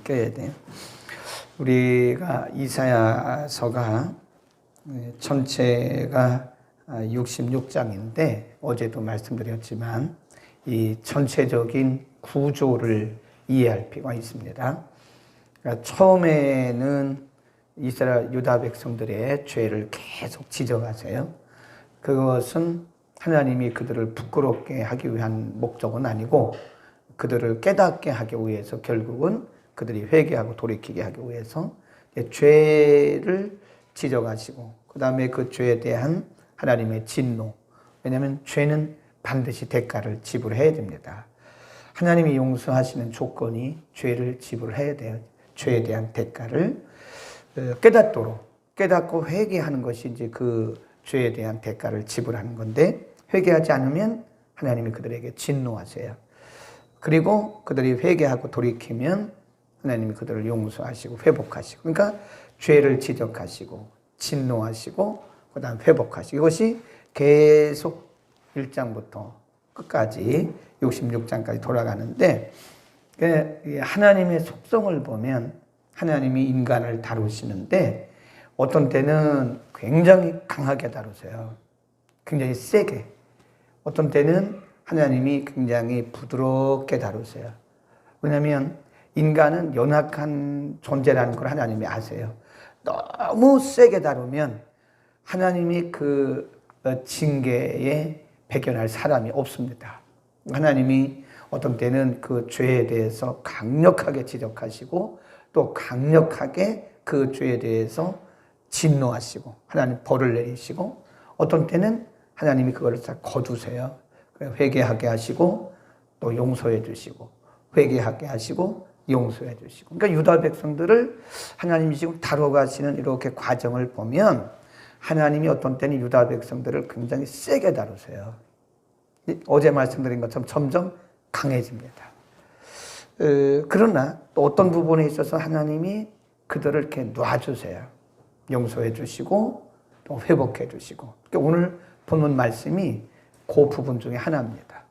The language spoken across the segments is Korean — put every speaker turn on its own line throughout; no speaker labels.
껴야 돼요. 우리가 이사야서가 전체가 66장인데 어제도 말씀드렸지만 이 전체적인 구조를 이해할 필요가 있습니다. 그러니까 처음에는 이스라엘 유다 백성들의 죄를 계속 지적하세요. 그것은 하나님이 그들을 부끄럽게 하기 위한 목적은 아니고 그들을 깨닫게 하기 위해서 결국은 그들이 회개하고 돌이키게 하기 위해서 죄를 지적하시고 그 다음에 그 죄에 대한 하나님의 진노. 왜냐하면 죄는 반드시 대가를 지불해야 됩니다. 하나님이 용서하시는 조건이 죄를 지불해야 돼요. 죄에 대한 대가를 깨닫고 회개하는 것이 이제 그 죄에 대한 대가를 지불하는 건데 회개하지 않으면 하나님이 그들에게 진노하세요. 그리고 그들이 회개하고 돌이키면 하나님이 그들을 용서하시고 회복하시고 그러니까 죄를 지적하시고 진노하시고 그 다음 회복하시고 이것이 계속 1장부터 끝까지 66장까지 돌아가는데 하나님의 속성을 보면 하나님이 인간을 다루시는데 어떤 때는 굉장히 강하게 다루세요. 굉장히 세게. 어떤 때는 하나님이 굉장히 부드럽게 다루세요. 왜냐하면 인간은 연약한 존재라는 걸 하나님이 아세요. 너무 세게 다루면 하나님이 그 징계에 배견할 사람이 없습니다. 하나님이 어떤 때는 그 죄에 대해서 강력하게 지적하시고 또 강력하게 그 죄에 대해서 진노하시고 하나님 벌을 내리시고 어떤 때는 하나님이 그걸 다 거두세요. 회개하게 하시고 또 용서해 주시고 회개하게 하시고 용서해 주시고 그러니까 유다 백성들을 하나님이 지금 다뤄가시는 이렇게 과정을 보면 하나님이 어떤 때는 유다 백성들을 굉장히 세게 다루세요. 어제 말씀드린 것처럼 점점 강해집니다. 그러나 또 어떤 부분에 있어서 하나님이 그들을 이렇게 놔주세요. 용서해 주시고 또 회복해 주시고 그러니까 오늘 본문 말씀이 그 부분 중에 하나입니다.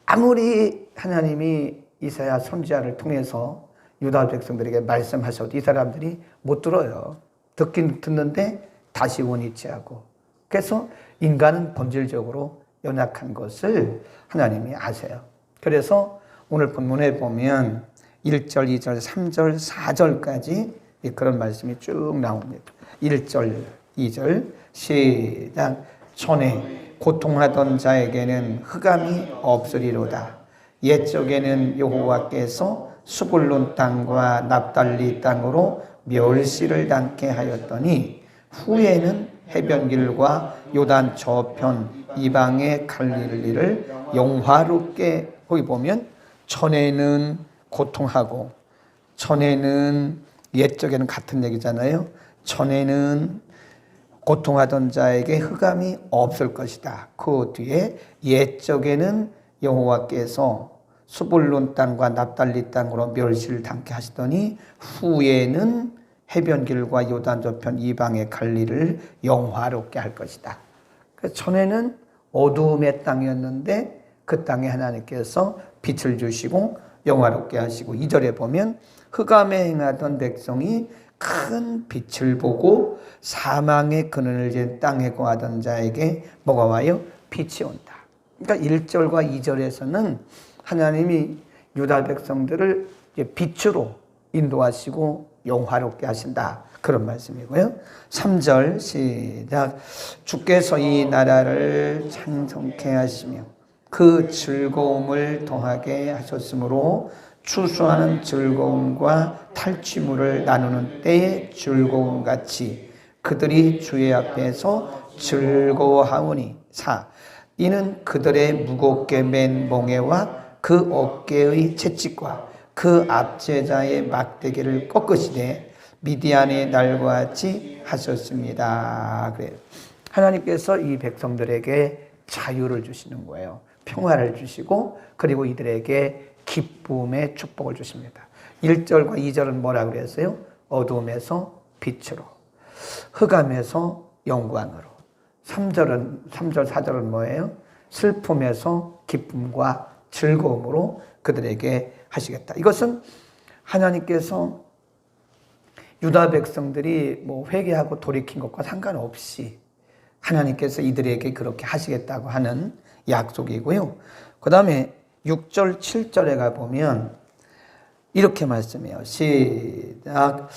아무리 하나님이 이사야 선지자를 통해서 유다 백성들에게 말씀하셔도 이 사람들이 못 들어요. 듣긴 듣는데 다시 원위치 하고 그래서 인간은 본질적으로 연약한 것을 하나님이 아세요. 그래서 오늘 본문에 보면 1절, 2절, 3절, 4절까지 그런 말씀이 쭉 나옵니다. 1절, 2절 시작. 전에 고통하던 자에게는 흑암이 없으리로다. 옛적에는 여호와께서 수불론 땅과 납달리 땅으로 멸시를 당케 하였더니 후에는 해변길과 요단 저편 이방의 갈릴리를 영화롭게 거기 보면 전에는 고통하고 전에는 옛적에는 같은 얘기잖아요. 전에는 고통하던 자에게 흑암이 없을 것이다. 그 뒤에 옛적에는 여호와께서 수불론 땅과 납달리 땅으로 멸시를 당케 하시더니 후에는 해변길과 요단 저편 이방의 갈릴리를 영화롭게 할 것이다. 전에는 어두움의 땅이었는데 그 땅에 하나님께서 빛을 주시고 영화롭게 하시고 2절에 보면 흑암에 행하던 백성이 큰 빛을 보고 사망의 근원을 진 땅에 거하던 자에게 뭐가 와요? 빛이 온다. 그러니까 1절과 2절에서는 하나님이 유다 백성들을 빛으로 인도하시고 영화롭게 하신다. 그런 말씀이고요. 3절 시작. 주께서 이 나라를 찬송케 하시며 그 즐거움을 더하게 하셨으므로 추수하는 즐거움과 탈취물을 나누는 때의 즐거움같이 그들이 주의 앞에서 즐거워하오니 4. 이는 그들의 무겁게 맨 멍에와 그 어깨의 채찍과 그 압제자의 막대기를 꺾으시되 미디안의 날과 같이 하셨습니다. 그래요. 하나님께서 이 백성들에게 자유를 주시는 거예요. 평화를 주시고 그리고 이들에게 기쁨의 축복을 주십니다. 1절과 2절은 뭐라고 그랬어요? 어둠에서 빛으로, 흑암에서 영광으로. 3절, 4절은 뭐예요? 슬픔에서 기쁨과 즐거움으로 그들에게 하시겠다. 이것은 하나님께서 유다 백성들이 뭐 회개하고 돌이킨 것과 상관없이 하나님께서 이들에게 그렇게 하시겠다고 하는 약속이고요. 그 다음에 6절, 7절에 가보면 이렇게 말씀해요. 시작.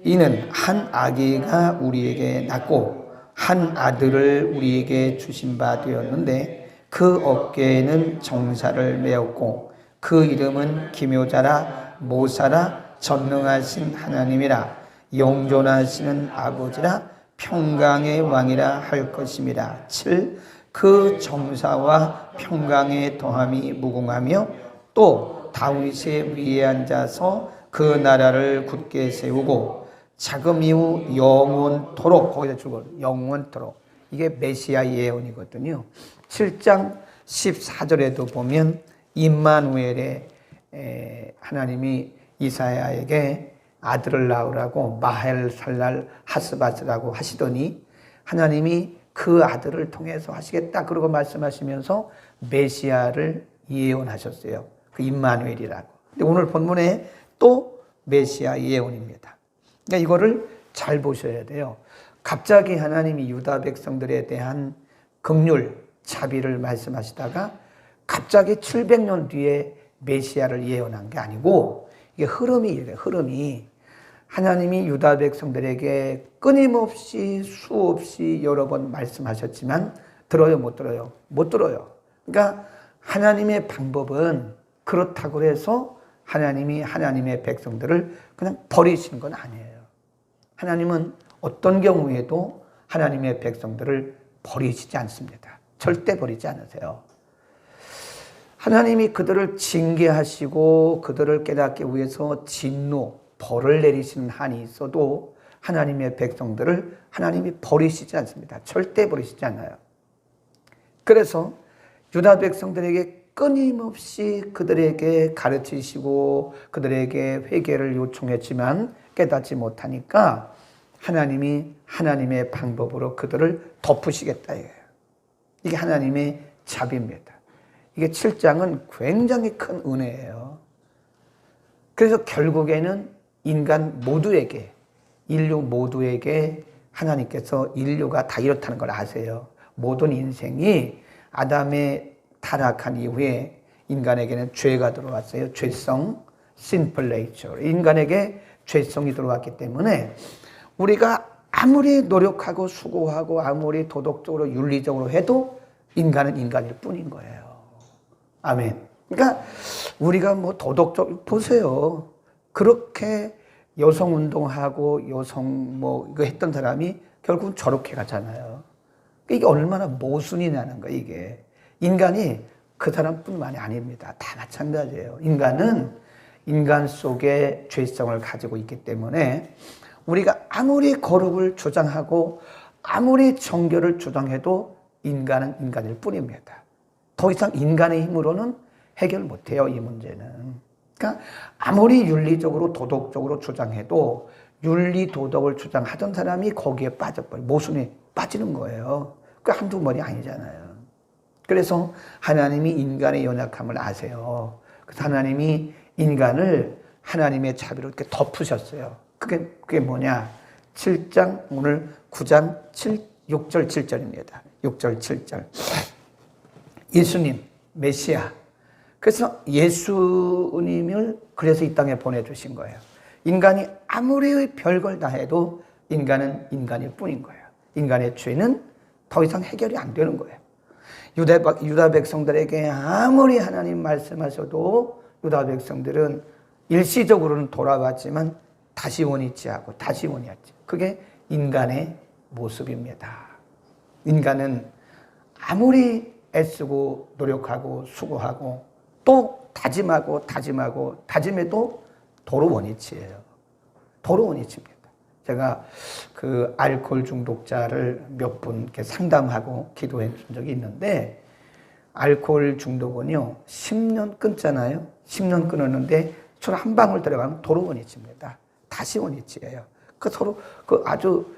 이는 한 아기가 우리에게 낳고 한 아들을 우리에게 주신 바 되었는데 그 어깨에는 정사를 메었고 그 이름은 기묘자라 모사라 전능하신 하나님이라 영존하시는 아버지라 평강의 왕이라 할 것임이라. 7. 그 정사와 평강의 더함이 무궁하며 또 다윗의 위에 앉아서 그 나라를 굳게 세우고 자금 이후 영원토록, 거기다 주고 영원토록. 이게 메시아 예언이거든요. 7장 14절에도 보면 임마누엘의 하나님이 이사야에게 아들을 낳으라고 마헬살랄 하스바스라고 하시더니 하나님이 그 아들을 통해서 하시겠다 그러고 말씀하시면서 메시아를 예언하셨어요. 그 임마누엘이라고. 근데 오늘 본문에 또 메시아 예언입니다. 그러니까 이거를 잘 보셔야 돼요. 갑자기 하나님이 유다 백성들에 대한 긍휼, 자비를 말씀하시다가 갑자기 700년 뒤에 메시아를 예언한 게 아니고 이게 흐름이 이래요. 흐름이 하나님이 유다 백성들에게 끊임없이 수없이 여러 번 말씀하셨지만 들어요, 못 들어요? 못 들어요. 그러니까 하나님의 방법은 그렇다고 해서 하나님이 하나님의 백성들을 그냥 버리시는 건 아니에요. 하나님은 어떤 경우에도 하나님의 백성들을 버리시지 않습니다. 절대 버리지 않으세요. 하나님이 그들을 징계하시고 그들을 깨닫기 위해서 진노, 벌을 내리시는 한이 있어도 하나님의 백성들을 하나님이 버리시지 않습니다. 절대 버리시지 않아요. 그래서 유다 백성들에게 끊임없이 그들에게 가르치시고 그들에게 회개를 요청했지만 깨닫지 못하니까 하나님이 하나님의 방법으로 그들을 덮으시겠다 이거예요. 이게 하나님의 자비입니다. 이게 7장은 굉장히 큰 은혜예요. 그래서 결국에는 인간 모두에게, 인류 모두에게 하나님께서 인류가 다 이렇다는 걸 아세요. 모든 인생이 아담의 타락한 이후에 인간에게는 죄가 들어왔어요. 죄성, sinful nature. 인간에게 죄성이 들어왔기 때문에 우리가 아무리 노력하고 수고하고 아무리 도덕적으로 윤리적으로 해도 인간은 인간일 뿐인 거예요. 아멘. 그러니까 우리가 뭐 도덕적 보세요. 그렇게 여성 운동하고 여성 뭐 이거 했던 사람이 결국은 저렇게 가잖아요. 이게 얼마나 모순이 나는 거예요, 이게. 인간이 그 사람뿐만이 아닙니다. 다 마찬가지예요. 인간은 인간 속에 죄성을 가지고 있기 때문에 우리가 아무리 거룩을 주장하고 아무리 정결을 주장해도 인간은 인간일 뿐입니다. 더 이상 인간의 힘으로는 해결 못해요, 이 문제는. 그러니까 아무리 윤리적으로 도덕적으로 주장해도 윤리 도덕을 주장하던 사람이 거기에 빠져버려 모순에 빠지는 거예요. 그 한두 번이 아니잖아요. 그래서 하나님이 인간의 연약함을 아세요. 그래서 하나님이 인간을 하나님의 자비로 이렇게 덮으셨어요. 그게 뭐냐? 7장 오늘 9장 6절 7절입니다. 6절 7절. 예수님, 메시아. 그래서 예수님을 그래서 이 땅에 보내주신 거예요. 인간이 아무리 별걸 다 해도 인간은 인간일 뿐인 거예요. 인간의 죄는 더 이상 해결이 안 되는 거예요. 유다 백성들에게 아무리 하나님 말씀하셔도 유다 백성들은 일시적으로는 돌아왔지만 다시 원위치하고 다시 원위하지. 그게 인간의 모습입니다. 인간은 아무리 애쓰고 노력하고 수고하고 또 다짐하고 다짐해도 도로 원위치예요. 도로 원위치입니다. 제가 그 알코올 중독자를 몇 분 이렇게 상담하고 기도해 준 적이 있는데 알코올 중독은요 10년 끊잖아요. 10년 끊었는데 술 한 방울 들어가면 도로 원위치입니다. 다시 원위치예요. 그 서로 그 아주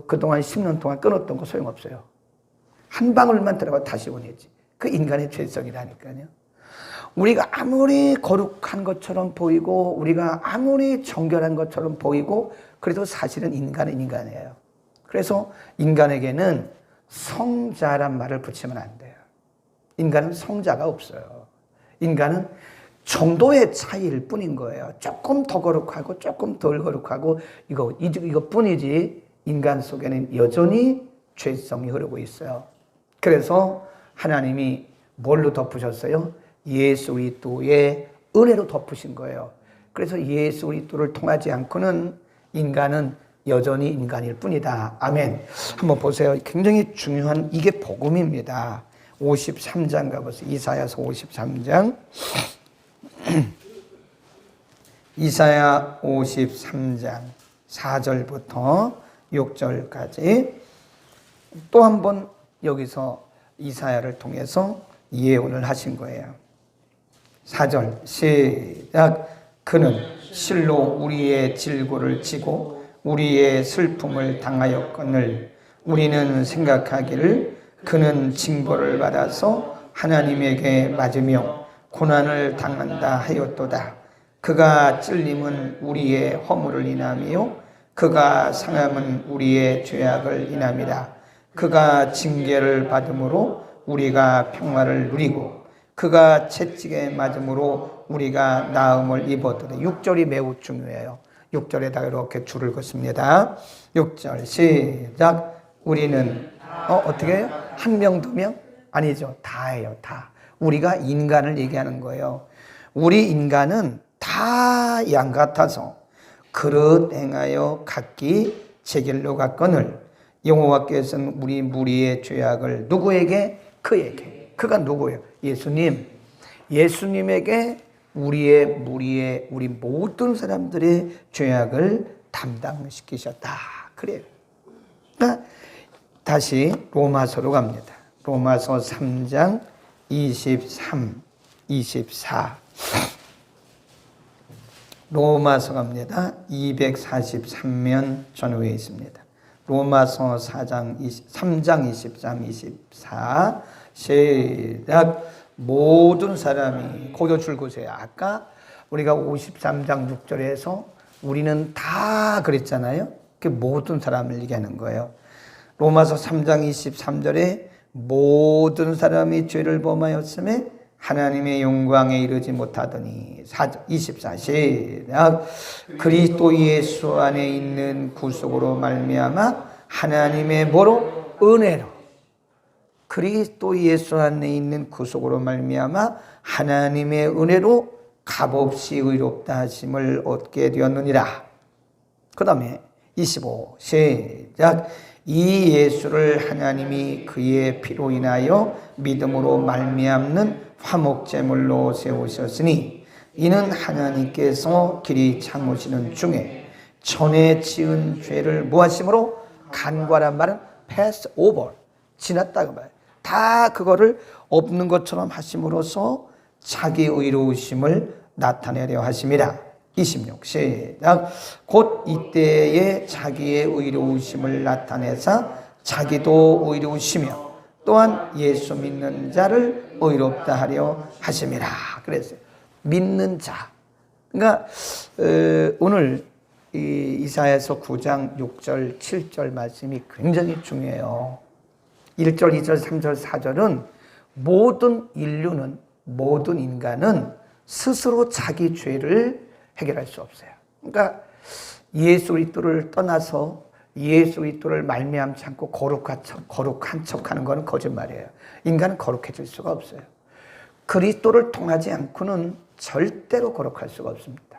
그동안 10년 동안 끊었던 거 소용없어요. 한 방울만 들어가도 다시 원위치. 그 인간의 죄성이라니까요. 우리가 아무리 거룩한 것처럼 보이고 우리가 아무리 정결한 것처럼 보이고 그래도 사실은 인간은 인간이에요. 그래서 인간에게는 성자란 말을 붙이면 안 돼요. 인간은 성자가 없어요. 인간은 정도의 차이일 뿐인 거예요. 조금 더 거룩하고 조금 덜 거룩하고 이것뿐이지 인간 속에는 여전히 죄성이 흐르고 있어요. 그래서 하나님이 뭘로 덮으셨어요? 예수 그리스도의 은혜로 덮으신 거예요. 그래서 예수 그리스도를 통하지 않고는 인간은 여전히 인간일 뿐이다. 아멘. 한번 보세요. 굉장히 중요한 이게 복음입니다. 53장 가보세요. 이사야서 53장. 이사야 53장 4절부터 6절까지 또 한 번 여기서 이사야를 통해서 예언을 하신 거예요. 4절 시작. 그는 실로 우리의 질고를 지고 우리의 슬픔을 당하였거늘 우리는 생각하기를 그는 징벌을 받아서 하나님에게 맞으며 고난을 당한다 하였도다. 그가 찔림은 우리의 허물을 인하며 그가 상함은 우리의 죄악을 인함이라. 그가 징계를 받음으로 우리가 평화를 누리고 그가 채찍에 맞음으로 우리가 나음을 입었도다. 6절이 매우 중요해요. 6절에다가 이렇게 줄을 긋습니다. 6절 시작. 우리는 어떻게 해요? 한 명, 두 명? 아니죠. 다예요. 다. 우리가 인간을 얘기하는 거예요. 우리 인간은 다 양 같아서 그릇 행하여 각기 제 길로 갔거늘 여호와께서는 우리 무리의 죄악을 누구에게? 그에게. 그가 누구예요? 예수님. 예수님에게 우리 모든 사람들의 죄악을 담당시키셨다. 그래요. 그러니까 다시 로마서로 갑니다. 로마서 3장 23, 24. 로마서 갑니다. 243면 전후에 있습니다. 로마서 3장 23, 24 시작. 모든 사람이 고교 줄고세요. 아까 우리가 53장 6절에서 우리는 다 그랬잖아요. 그 모든 사람을 얘기하는 거예요. 로마서 3장 23절에 모든 사람이 죄를 범하였음에 하나님의 영광에 이르지 못하더니 24 시작. 그리스도 예수 안에 있는 구속으로 말미암아 하나님의 뭐로? 은혜로. 그리스도 예수 안에 있는 구속으로 말미암아 하나님의 은혜로 값없이 의롭다 하심을 얻게 되었느니라. 그 다음에 25 시작. 이 예수를 하나님이 그의 피로 인하여 믿음으로 말미암는 화목제물로 세우셨으니 이는 하나님께서 길이 참으시는 중에 전에 지은 죄를 무하심으로 간과란 말은 pass over, 지났다고 말해요. 다 그거를 없는 것처럼 하심으로써 자기 의로우심을 나타내려 하심이라. 26 시작. 곧 이때에 자기의 의로우심을 나타내사 자기도 의로우시며 또한 예수 믿는 자를 의롭다 하려 하심이라. 그랬어요. 믿는 자. 그러니까 오늘 이사야서 9장 6절 7절 말씀이 굉장히 중요해요. 1절 2절 3절 4절은 모든 인류는 모든 인간은 스스로 자기 죄를 해결할 수 없어요. 그러니까 예수 그리스도를 떠나서 예수 그리스도를 말미암지 않고 거룩한 척하는 것은 거짓말이에요. 인간은 거룩해질 수가 없어요. 그리스도를 통하지 않고는 절대로 거룩할 수가 없습니다.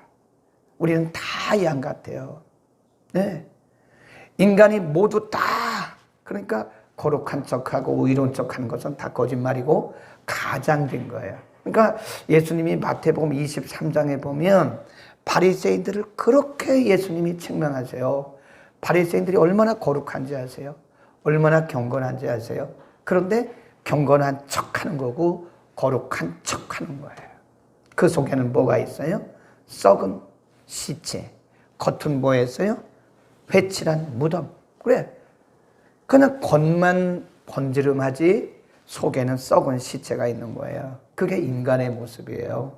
우리는 다 양 같아요. 네. 인간이 모두 다 그러니까 거룩한 척하고 의로운 척하는 것은 다 거짓말이고 가장된 거예요. 그러니까 예수님이 마태복음 23장에 보면 바리새인들을 그렇게 예수님이 책망하세요. 바리새인들이 얼마나 거룩한지 아세요? 얼마나 경건한지 아세요? 그런데 경건한 척하는 거고 거룩한 척하는 거예요. 그 속에는 뭐가 있어요? 썩은 시체, 겉은 뭐였어요? 회칠한 무덤. 그래, 그냥 겉만 번지름하지 속에는 썩은 시체가 있는 거예요. 그게 인간의 모습이에요.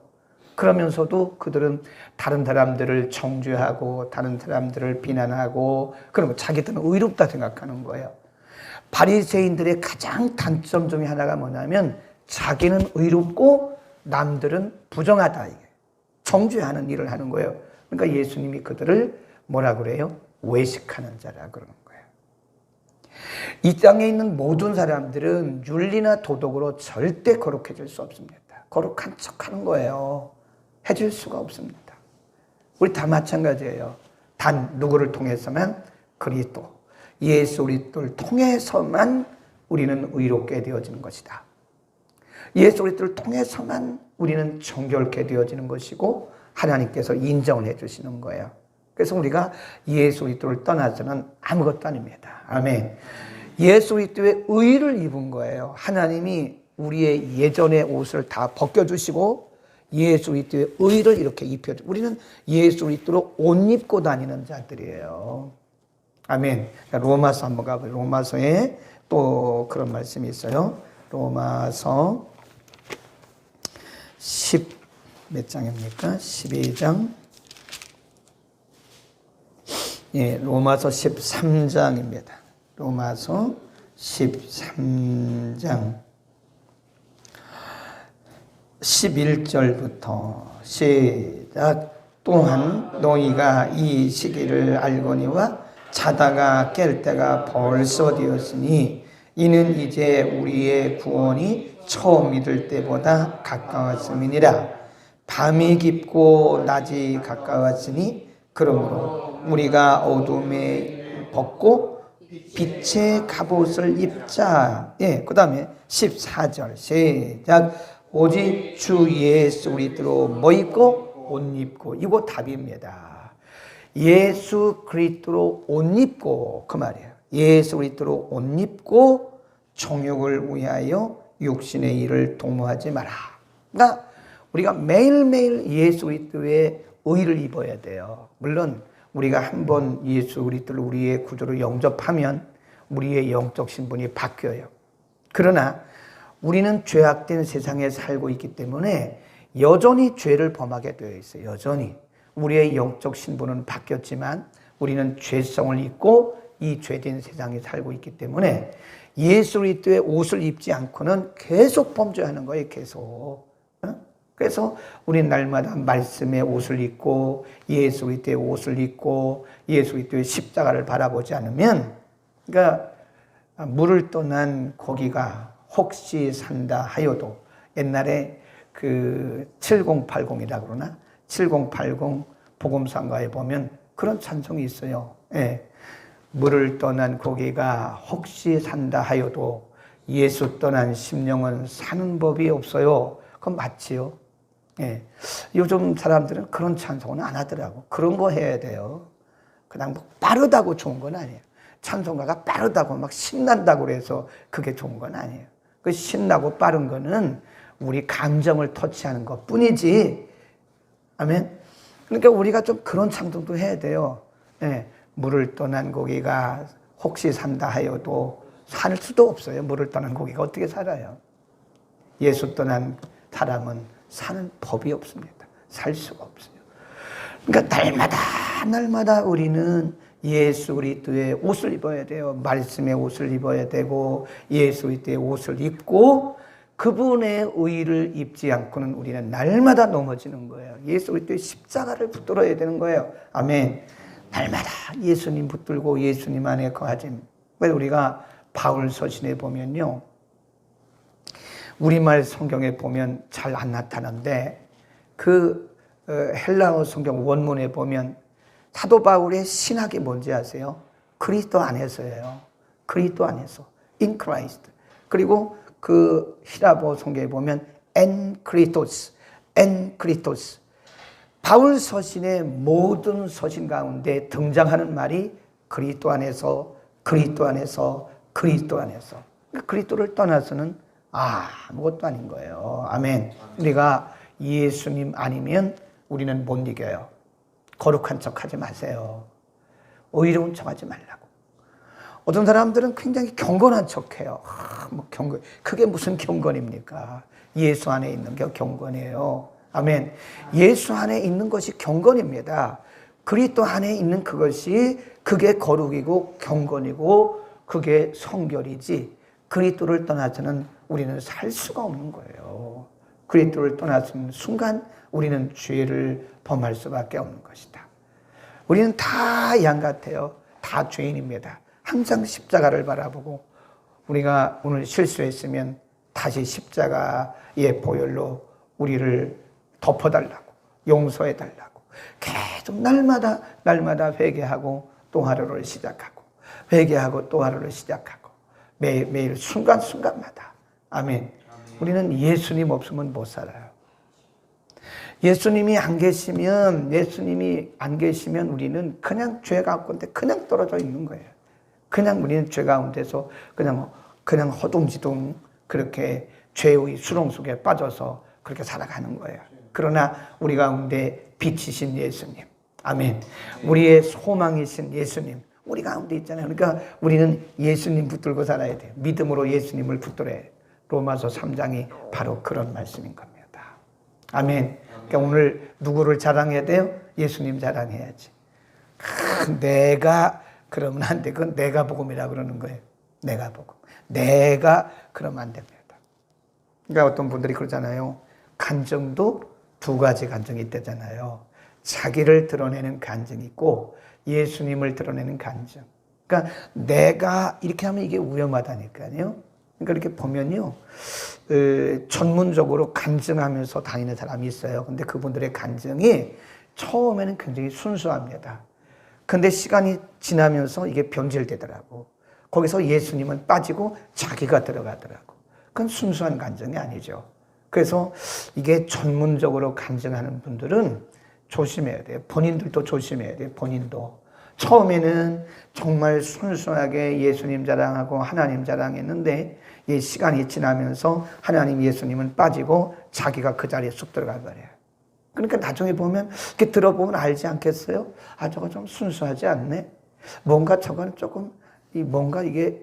그러면서도 그들은 다른 사람들을 정죄하고 다른 사람들을 비난하고 그러면 자기들은 의롭다 생각하는 거예요. 바리새인들의 가장 단점 중에 하나가 뭐냐면 자기는 의롭고 남들은 부정하다. 정죄하는 일을 하는 거예요. 그러니까 예수님이 그들을 뭐라 그래요? 외식하는 자라 그러는 거예요. 이 땅에 있는 모든 사람들은 윤리나 도덕으로 절대 거룩해질 수 없습니다. 거룩한 척하는 거예요. 해줄 수가 없습니다. 우리 다 마찬가지예요. 단 누구를 통해서만? 그리스도, 예수 그리스도를 통해서만 우리는 의롭게 되어지는 것이다. 예수 그리스도를 통해서만 우리는 정결케 되어지는 것이고 하나님께서 인정을 해주시는 거예요. 그래서 우리가 예수 그리스도를 떠나서는 아무것도 아닙니다. 아멘. 예수 그리스도의 의를 입은 거예요. 하나님이 우리의 예전의 옷을 다 벗겨주시고 예수 그리스도의 의를 이렇게 입혀주고 우리는 예수 그리스도로 옷 입고 다니는 자들이에요. 아멘. 로마서 한번 가보죠. 로마서에 또 그런 말씀이 있어요. 로마서 몇 장입니까? 12장. 예, 로마서 13장입니다. 로마서 13장 11절부터 시작. 또한 너희가 이 시기를 알거니와 자다가 깰 때가 벌써 되었으니 이는 이제 우리의 구원이 처음 믿을 때보다 가까웠음이니라. 밤이 깊고 낮이 가까웠으니 그러므로 우리가 어둠에 벗고 빛의 갑옷을 입자. 예, 그 다음에 14절 시작. 오직 주 예수 그리스도로 뭐 입고? 옷 입고. 이거 답입니다. 예수 그리스도로 옷 입고 그 말이에요. 예수 그리스도로 옷 입고 정욕을 위하여 육신의 일을 도모하지 마라. 그러니까 우리가 매일매일 예수 그리스도의 의를 입어야 돼요. 물론 우리가 한번 예수 그리스도를 우리의 구주로 영접하면 우리의 영적 신분이 바뀌어요. 그러나 우리는 죄악된 세상에 살고 있기 때문에 여전히 죄를 범하게 되어 있어요. 여전히. 우리의 영적 신분은 바뀌었지만 우리는 죄성을 입고 이 죄된 세상에 살고 있기 때문에 예수 그리스도의 옷을 입지 않고는 계속 범죄하는 거예요. 계속. 그래서 우리는 날마다 말씀의 옷을 입고 예수 그리스도의 옷을 입고 예수 그리스도의 십자가를 바라보지 않으면 그러니까 물을 떠난 고기가 혹시 산다 하여도 옛날에 그 7080이라고 그러나 7080 복음상가에 보면 그런 찬송이 있어요. 예. 물을 떠난 고기가 혹시 산다 하여도 예수 떠난 심령은 사는 법이 없어요. 그건 맞지요. 예. 요즘 사람들은 그런 찬송은 안 하더라고. 그런 거 해야 돼요. 그냥 뭐 빠르다고 좋은 건 아니에요. 찬송가가 빠르다고 막 신난다고 그래서 그게 좋은 건 아니에요. 그 신나고 빠른 거는 우리 감정을 터치하는 것 뿐이지. 아멘. 그러니까 우리가 좀 그런 찬송도 해야 돼요. 예. 물을 떠난 고기가 혹시 산다 하여도 살 수도 없어요. 물을 떠난 고기가 어떻게 살아요? 예수 떠난 사람은 사는 법이 없습니다. 살 수가 없어요. 그러니까 날마다 우리는 예수 그리스도의 옷을 입어야 돼요. 말씀의 옷을 입어야 되고 예수 그리스도의 옷을 입고 그분의 의를 입지 않고는 우리는 날마다 넘어지는 거예요. 예수 그리스도의 십자가를 붙들어야 되는 거예요. 아멘. 날마다 예수님 붙들고 예수님 안에 거하지. 그래서 우리가 바울 서신에 보면요. 우리말 성경에 보면 잘 안 나타나는데 그 헬라어 성경 원문에 보면 사도 바울의 신학이 뭔지 아세요? 그리스도 안에서예요. 그리스도 안에서. In Christ. 그리고 그 히라보 성경에 보면 en Christos. en Christos. 바울 서신의 모든 서신 가운데 등장하는 말이 그리스도 안에서, 그리스도 안에서, 그리스도 안에서. 그리스도를 떠나서는 아무것도 아닌 거예요. 아멘. 우리가 예수님 아니면 우리는 못 이겨요. 거룩한 척 하지 마세요. 의로운 척 하지 말라고. 어떤 사람들은 굉장히 경건한 척해요. 그게 무슨 경건입니까? 예수 안에 있는 게 경건이에요. 아멘. 예수 안에 있는 것이 경건입니다. 그리스도 안에 있는 그게 거룩이고 경건이고 그게 성결이지, 그리스도를 떠나서는 우리는 살 수가 없는 거예요. 그리스도를 떠나서는 순간 우리는 죄를 범할 수밖에 없는 것이다. 우리는 다 양 같아요. 다 죄인입니다. 항상 십자가를 바라보고, 우리가 오늘 실수했으면 다시 십자가의 보혈로 우리를 덮어달라고, 용서해달라고 계속 날마다 회개하고 또 하루를 시작하고, 회개하고 또 하루를 시작하고, 매일 순간순간마다. 아멘. 우리는 예수님 없으면 못 살아요. 예수님이 안 계시면 우리는 그냥 죄 가운데 그냥 떨어져 있는 거예요. 그냥 우리는 죄 가운데서 그냥 허둥지둥 그렇게 죄의 수렁 속에 빠져서 그렇게 살아가는 거예요. 그러나 우리 가운데 빛이신 예수님, 아멘. 우리의 소망이신 예수님, 우리 가운데 있잖아요. 그러니까 우리는 예수님 붙들고 살아야 돼요. 믿음으로 예수님을 붙들어야 돼요. 로마서 3장이 바로 그런 말씀인 겁니다. 아멘. 그러니까 오늘 누구를 자랑해야 돼요? 예수님 자랑해야지. 내가 그러면 안 돼. 그건 내가 복음이라 그러는 거예요. 내가 복음. 내가 그러면 안 됩니다. 그러니까 어떤 분들이 그러잖아요. 간증도 두 가지 간증이 있다잖아요. 자기를 드러내는 간증이 있고 예수님을 드러내는 간증. 그러니까 내가 이렇게 하면 이게 위험하다니까요. 그러니까 이렇게 보면요, 전문적으로 간증하면서 다니는 사람이 있어요. 근데 그분들의 간증이 처음에는 굉장히 순수합니다. 근데 시간이 지나면서 이게 변질되더라고. 거기서 예수님은 빠지고 자기가 들어가더라고. 그건 순수한 간증이 아니죠. 그래서 이게 전문적으로 간증하는 분들은 조심해야 돼요. 본인들도 조심해야 돼요. 본인도. 처음에는 정말 순수하게 예수님 자랑하고 하나님 자랑했는데 이 시간이 지나면서 하나님 예수님은 빠지고 자기가 그 자리에 쑥 들어가 버려요. 그러니까 나중에 보면 이렇게 들어보면 알지 않겠어요? 아, 저거 좀 순수하지 않네. 뭔가 저건 조금 뭔가 이게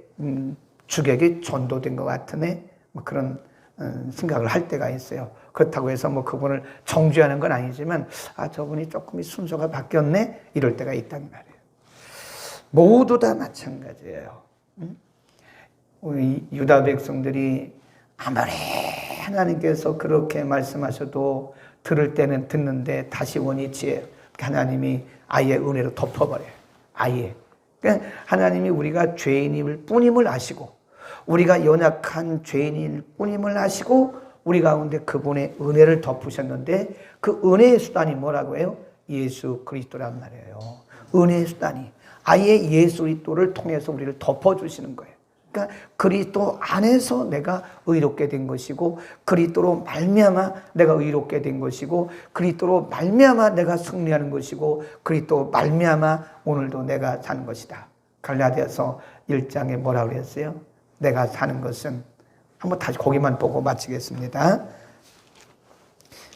주객이 전도된 것 같으네. 뭐 그런 생각을 할 때가 있어요. 그렇다고 해서 뭐 그분을 정죄하는 건 아니지만 아, 저분이 조금 순서가 바뀌었네. 이럴 때가 있단 말이에요. 모두 다 마찬가지예요. 우리 유다 백성들이 아무리 하나님께서 그렇게 말씀하셔도 들을 때는 듣는데 다시 원위치에 하나님이 아예 은혜로 덮어버려요. 아예. 그러니까 하나님이 우리가 죄인일 뿐임을 아시고 우리가 연약한 죄인일 뿐임을 아시고 우리 가운데 그분의 은혜를 덮으셨는데 그 은혜의 수단이 뭐라고 해요? 예수 그리스도란 말이에요. 은혜의 수단이. 아예 예수 그리스도를 통해서 우리를 덮어주시는 거예요. 그러니까 그리스도 안에서 내가 의롭게 된 것이고 그리스도로 말미암아 내가 의롭게 된 것이고 그리스도로 말미암아 내가 승리하는 것이고 그리스도 말미암아 오늘도 내가 사는 것이다. 갈라디아서 1장에 뭐라고 그랬어요? 내가 사는 것은 한번 다시 거기만 보고 마치겠습니다.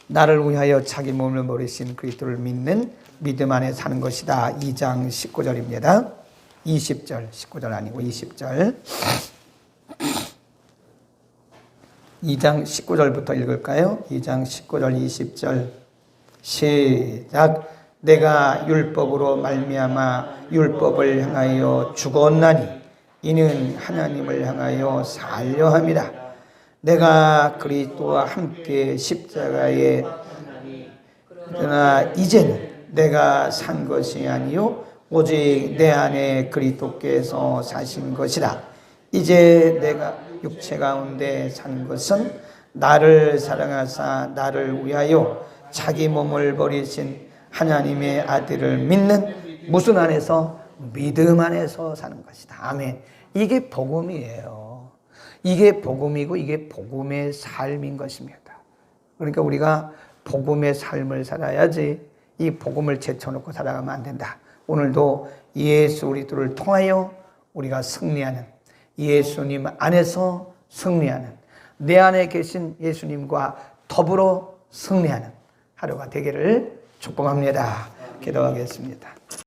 나를 위하여 자기 몸을 버리신 그리스도를 믿는 믿음 안에 사는 것이다. 2장 19절입니다. 20절, 19절 아니고 20절. 2장 19절부터 읽을까요? 2장 19절, 20절. 시작. 내가 율법으로 말미암아 율법을 향하여 죽었나니 이는 하나님을 향하여 살려 함이라. 내가 그리스도와 함께 십자가에 그러나 이제는 내가 산 것이 아니요 오직 내 안에 그리스도께서 사신 것이라. 이제 내가 육체 가운데 사는 것은 나를 사랑하사 나를 위하여 자기 몸을 버리신 하나님의 아들을 믿는 무슨 안에서? 믿음 안에서 사는 것이다. 아멘. 이게 복음이에요. 이게 복음이고 이게 복음의 삶인 것입니다. 그러니까 우리가 복음의 삶을 살아야지 이 복음을 제쳐놓고 살아가면 안 된다. 오늘도 예수 그리스도를 통하여 우리가 승리하는, 예수님 안에서 승리하는, 내 안에 계신 예수님과 더불어 승리하는 하루가 되기를 축복합니다. 기도하겠습니다.